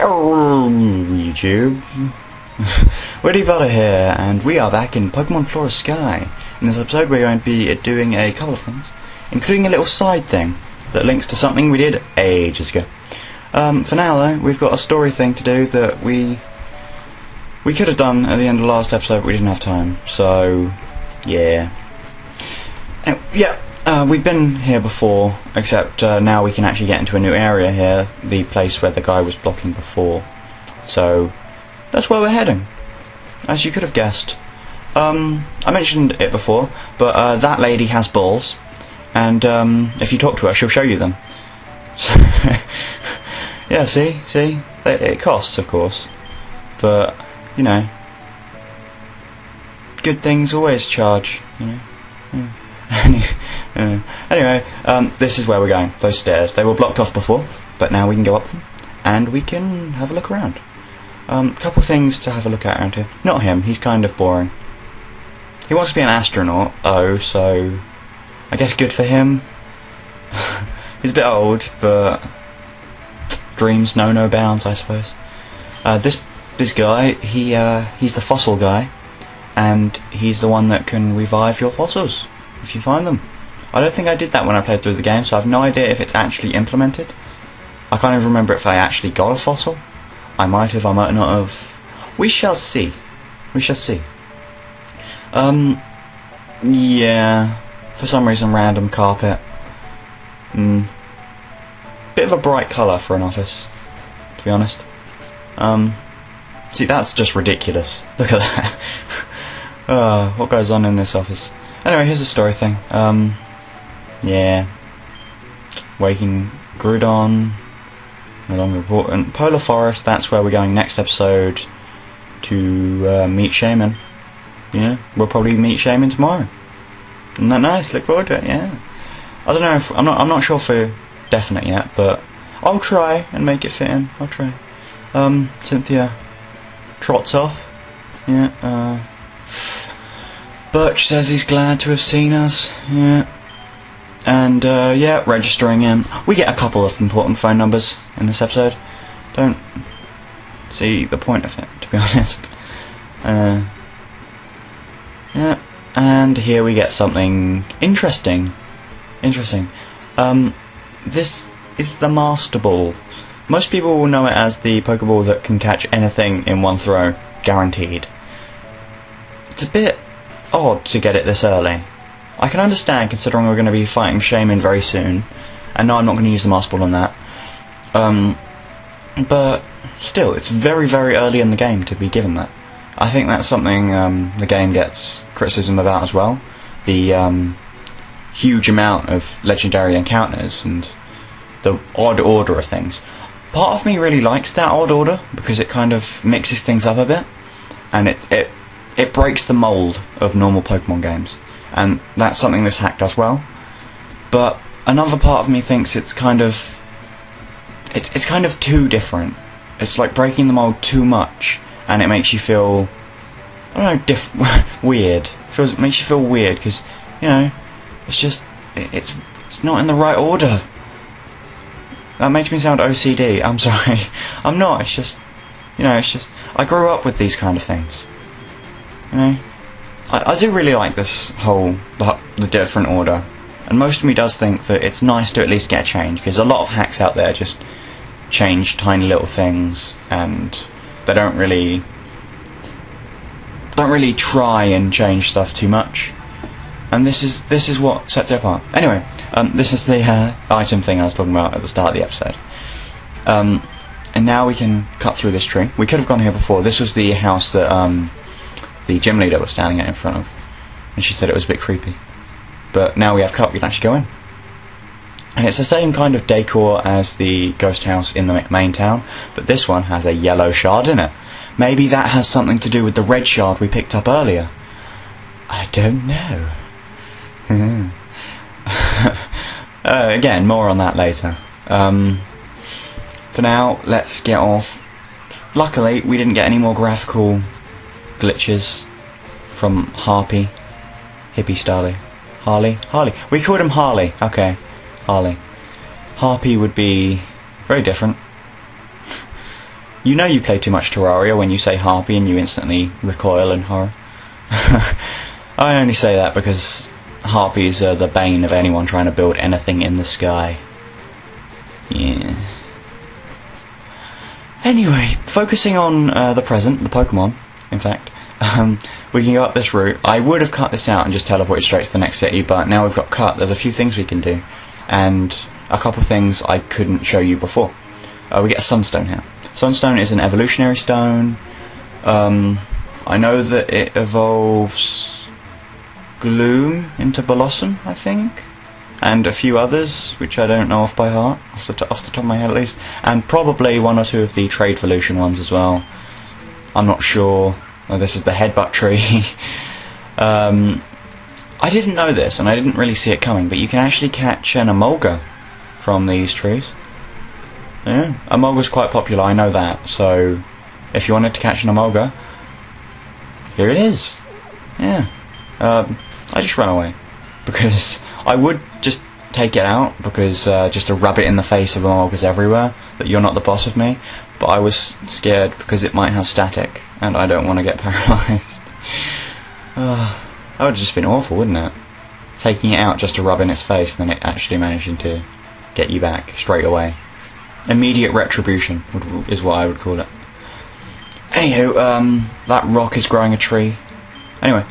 YouTube. Woody Butter here, and we are back in Pokémon Flora Sky. In this episode we're going to be doing a couple of things, including a little side thing that links to something we did ages ago. For now though, we've got a story thing to do that we could have done at the end of the last episode, but we didn't have time, so yeah. Anyway, we've been here before, except now we can actually get into a new area here, the place where the guy was blocking before. So that's where we're heading, as you could have guessed. I mentioned it before, but that lady has balls, and if you talk to her, she'll show you them. So yeah, see, it costs, of course, but you know, good things always charge, you know. Yeah. Anyway, this is where we're going. Those stairs, they were blocked off before, but now we can go up them, and we can have a look around. Couple things to have a look at around here. Not him, he's kind of boring. He wants to be an astronaut, so I guess good for him. He's a bit old, but dreams know no bounds, I suppose. This guy, he's the fossil guy, and he's the one that can revive your fossils if you find them. I don't think I did that when I played through the game, so I have no idea if it's actually implemented. I can't even remember if I actually got a fossil. I might have, I might not have. We shall see. We shall see. Yeah. For some reason, random carpet. Bit of a bright colour for an office, to be honest. See, that's just ridiculous. Look at that. What goes on in this office? Anyway, here's the story thing. Yeah. Waking Groudon. No longer important. Polar Forest, that's where we're going next episode to meet Shaman. Yeah, we'll probably meet Shaman tomorrow. Isn't that nice? Look forward to it, yeah. I don't know if I'm not sure for definite yet, but I'll try and make it fit in. I'll try. Cynthia trots off. Yeah, Birch says he's glad to have seen us. Yeah. And yeah, registering him. We get a couple of important phone numbers in this episode. Don't see the point of it, to be honest. Yeah, and here we get something interesting. This is the Master Ball. Most people will know it as the Pokeball that can catch anything in one throw, guaranteed. It's a bit odd to get it this early. I can understand, considering we're going to be fighting Shaman very soon, and no, I'm not going to use the Master Ball on that. But still, it's very, very early in the game to be given that. I think that's something the game gets criticism about as well. The huge amount of legendary encounters and the odd order of things. Part of me really likes that odd order because it kind of mixes things up a bit, and it breaks the mould of normal Pokemon games. And that's something this hack does well. But another part of me thinks it's kind of too different. It's like breaking the mold too much, and it makes you feel, I don't know, weird. It makes you feel weird because, you know, it's not in the right order. That makes me sound OCD. I'm sorry. I'm not. It's just, you know, I grew up with these kind of things. You know. I do really like this whole, the different order, and most of me does think that it's nice to at least get a change, because a lot of hacks out there just change tiny little things, and they don't really try and change stuff too much, and this is what sets it apart. Anyway, this is the item thing I was talking about at the start of the episode, and now we can cut through this tree. We could have gone here before. This was the house that the gym leader was standing in front of, and she said it was a bit creepy. But now we have cut, we can actually go in. And it's the same kind of decor as the ghost house in the main town, but this one has a yellow shard in it. Maybe that has something to do with the red shard we picked up earlier. I don't know. Again, more on that later. For now, let's get off. Luckily, we didn't get any more graphical glitches from Hippy Starly. Harley? We called him Harley. Okay, Harley. Harpy would be very different. You know you play too much Terraria when you say harpy and you instantly recoil in horror. I only say that because harpies are the bane of anyone trying to build anything in the sky. Yeah. Anyway, focusing on the present, the Pokemon, in fact, we can go up this route. I would have cut this out and just teleported straight to the next city, but now we've got cut, there's a few things we can do, and a couple things I couldn't show you before. We get a Sunstone here. Sunstone is an evolutionary stone. I know that it evolves Gloom into Blossom, I think, and a few others, which I don't know off by heart, off the top of my head at least, and probably one or two of the Trade Evolution ones as well. I'm not sure. Oh, this is the Headbutt tree. I didn't know this, and I didn't really see it coming, but you can actually catch an Emolga from these trees. Yeah, Emolga's quite popular, I know that, so if you wanted to catch an Emolga, here it is. Yeah. I just ran away, because I would just take it out, because just to rub it in the face of Emolgas everywhere, that you're not the boss of me, but I was scared because it might have static, and I don't want to get paralysed. That would have just been awful, wouldn't it? Taking it out just to rub in its face, and then it actually managing to get you back straight away. Immediate retribution is what I would call it. Anywho, that rock is growing a tree. Anyway,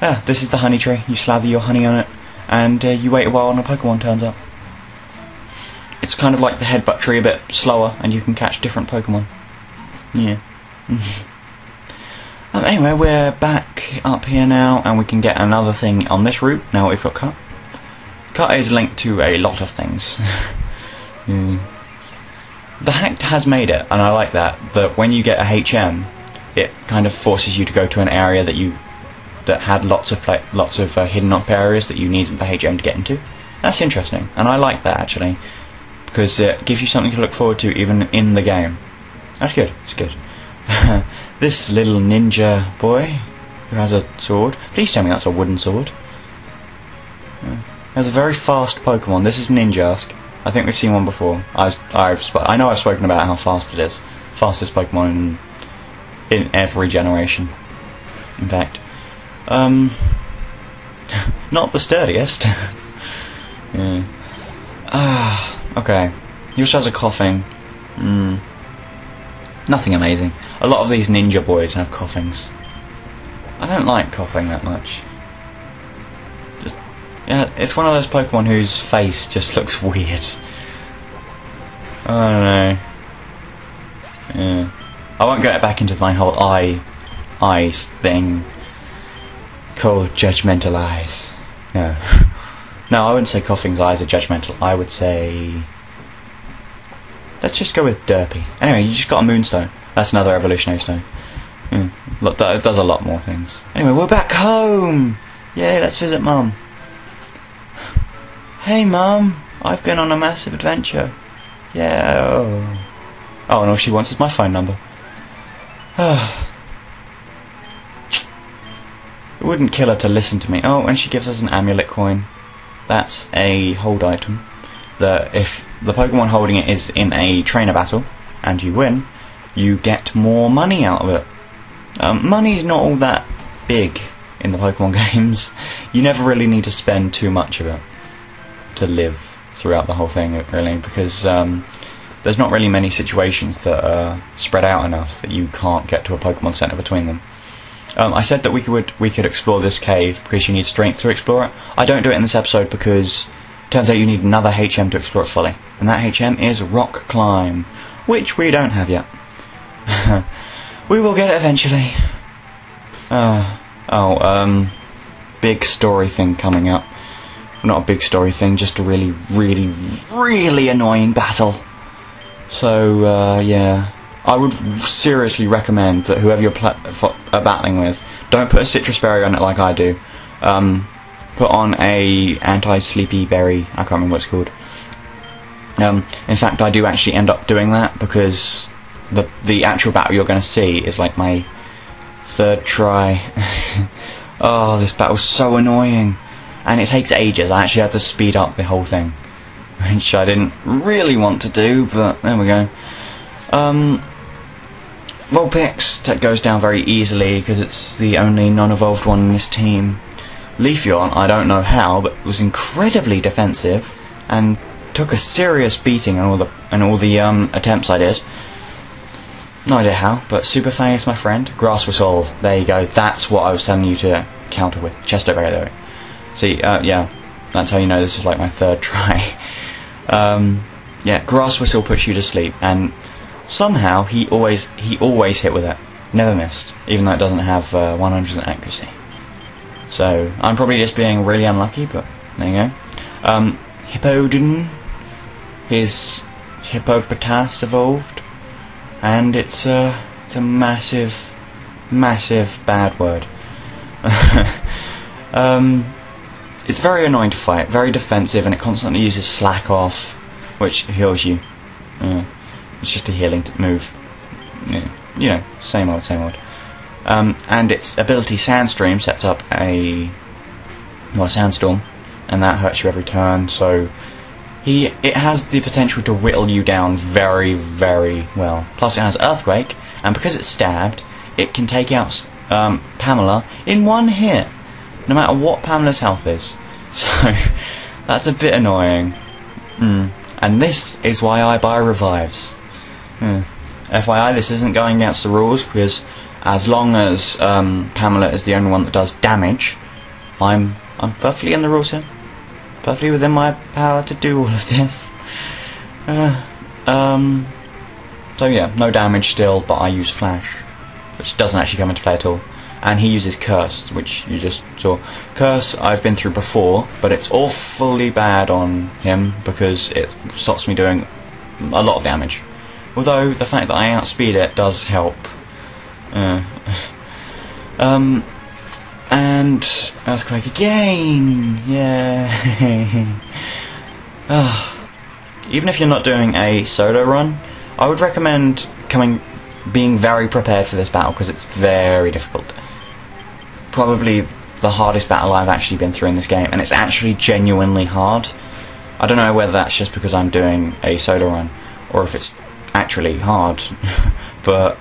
yeah, this is the honey tree. You slather your honey on it, and you wait a while and a Pokemon turns up. It's kind of like the Headbutt tree, a bit slower, and you can catch different Pokemon. Yeah. Anyway, we're back up here now, and we can get another thing on this route, now we've got Cut. Cut is linked to a lot of things. Yeah. The hack has made it, and I like that when you get a HM, it kind of forces you to go to an area that had lots of hidden up areas that you needed the HM to get into. That's interesting, and I like that actually, because it gives you something to look forward to even in the game. That's good, it's good. This little ninja boy who has a sword. Please tell me that's a wooden sword. There's a very fast Pokemon. This is Ninjask. I think we've seen one before. I know I've spoken about how fast it is. Fastest Pokemon in every generation. In fact, not the sturdiest. Yeah. Okay. He also has a coughing. Nothing amazing. A lot of these ninja boys have coughings. I don't like coughing that much. Yeah, it's one of those Pokemon whose face just looks weird. I don't know. Yeah. I won't get back into my whole eyes thing called judgmental eyes. No. No, I wouldn't say Coughing's eyes are judgmental. I would say... let's just go with Derpy. Anyway, you just got a Moonstone. That's another evolutionary stone. Yeah. Look, that does a lot more things. Anyway, we're back home! Yay, let's visit Mum. Hey Mum, I've been on a massive adventure. Yeah. Oh, and all she wants is my phone number. It wouldn't kill her to listen to me. Oh, and she gives us an amulet coin. That's a hold item. That if the Pokemon holding it is in a trainer battle, and you win, you get more money out of it. Money's not all that big in the Pokemon games. You never really need to spend too much of it to live throughout the whole thing, really, because there's not really many situations that are spread out enough that you can't get to a Pokemon Center between them. I said that we could explore this cave because you need strength to explore it. I don't do it in this episode because it turns out you need another HM to explore it fully, and that HM is Rock Climb, which we don't have yet. We will get it eventually. Big story thing coming up. Not a big story thing, just a really, really, really annoying battle. So, yeah. I would seriously recommend that whoever you're battling with, don't put a citrus berry on it like I do. Put on a anti-sleepy berry, I can't remember what it's called. In fact, I do actually end up doing that, because the actual battle you're going to see is like my third try. Oh, this battle's so annoying. And it takes ages. I actually had to speed up the whole thing, which I didn't really want to do, but there we go. Vulpix that goes down very easily because it's the only non-evolved one in this team. Leafeon, I don't know how, but was incredibly defensive and took a serious beating in all the attempts I did. No idea how, but Superfang is my friend. Grass Whistle, there you go. That's what I was telling you to counter with. Chesto Berry, though. See, yeah, that's how you know this is like my third try. Yeah, Grass Whistle puts you to sleep, and somehow he always hit with it. Never missed, even though it doesn't have 100% accuracy. So I'm probably just being really unlucky, but there you go. Hippowdon, his Hippopotas evolved, and it's a massive bad word. It's very annoying to fight, very defensive, and it constantly uses Slack Off, which heals you. It's just a healing move. Yeah, you know, same old. And its ability Sandstream sets up a Sandstorm, and that hurts you every turn. So it has the potential to whittle you down very, very well. Plus, it has Earthquake, and because it's stabbed, it can take out Pamela in one hit, no matter what Pamela's health is. So that's a bit annoying. And this is why I buy revives. FYI, this isn't going against the rules, because as long as Pamela is the only one that does damage, I'm perfectly in the rules here. Perfectly within my power to do all of this. So yeah, no damage still, but I use Flash, which doesn't actually come into play at all. And he uses Curse, which you just saw. Curse I've been through before, but it's awfully bad on him because it stops me doing a lot of damage. Although the fact that I outspeed it does help. And Earthquake again! Yay! Even if you're not doing a solo run, I would recommend being very prepared for this battle because it's very difficult. Probably the hardest battle I've actually been through in this game, and it's actually genuinely hard. I don't know whether that's just because I'm doing a solo run or if it's actually hard, but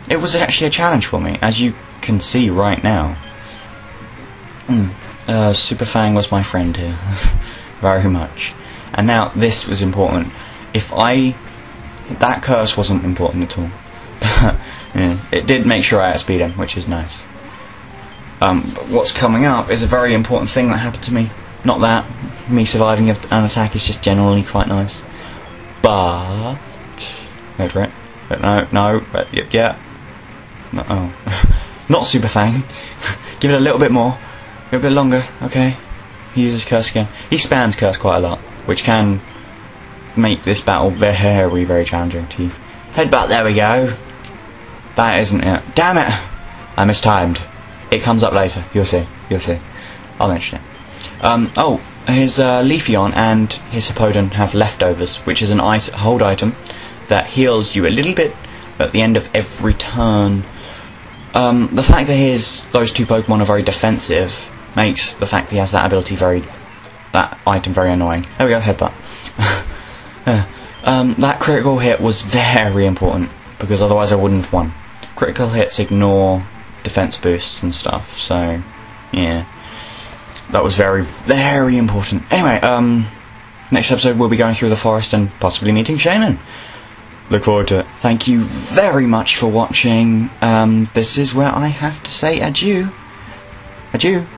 it was actually a challenge for me, as you can see right now. Superfang was my friend here, very much. And now this was important. That curse wasn't important at all. Yeah, it did make sure I outspeed him, which is nice. But what's coming up is a very important thing that happened to me. Not that me surviving an attack is just generally quite nice, but wait for it. But no, but yeah. No, oh. Not Superfang. Give it a little bit more, a little bit longer. Okay. He uses Curse again. He spams Curse quite a lot, which can make this battle very, very challenging to you. Headbutt. There we go. That isn't it. Damn it! I mistimed. It comes up later. You'll see. I'll mention it. Oh, his Leafeon and his Hippowdon have leftovers, which is an hold item that heals you a little bit at the end of every turn. The fact that those two Pokemon are very defensive makes the fact that he has that ability that item very annoying. There we go, Headbutt. That critical hit was very important because otherwise I wouldn't have won. Critical hits ignore defense boosts and stuff, so yeah, that was very, very important. Anyway, next episode we'll be going through the forest and possibly meeting Shaman. Look forward to it. Thank you very much for watching. This is where I have to say adieu. Adieu.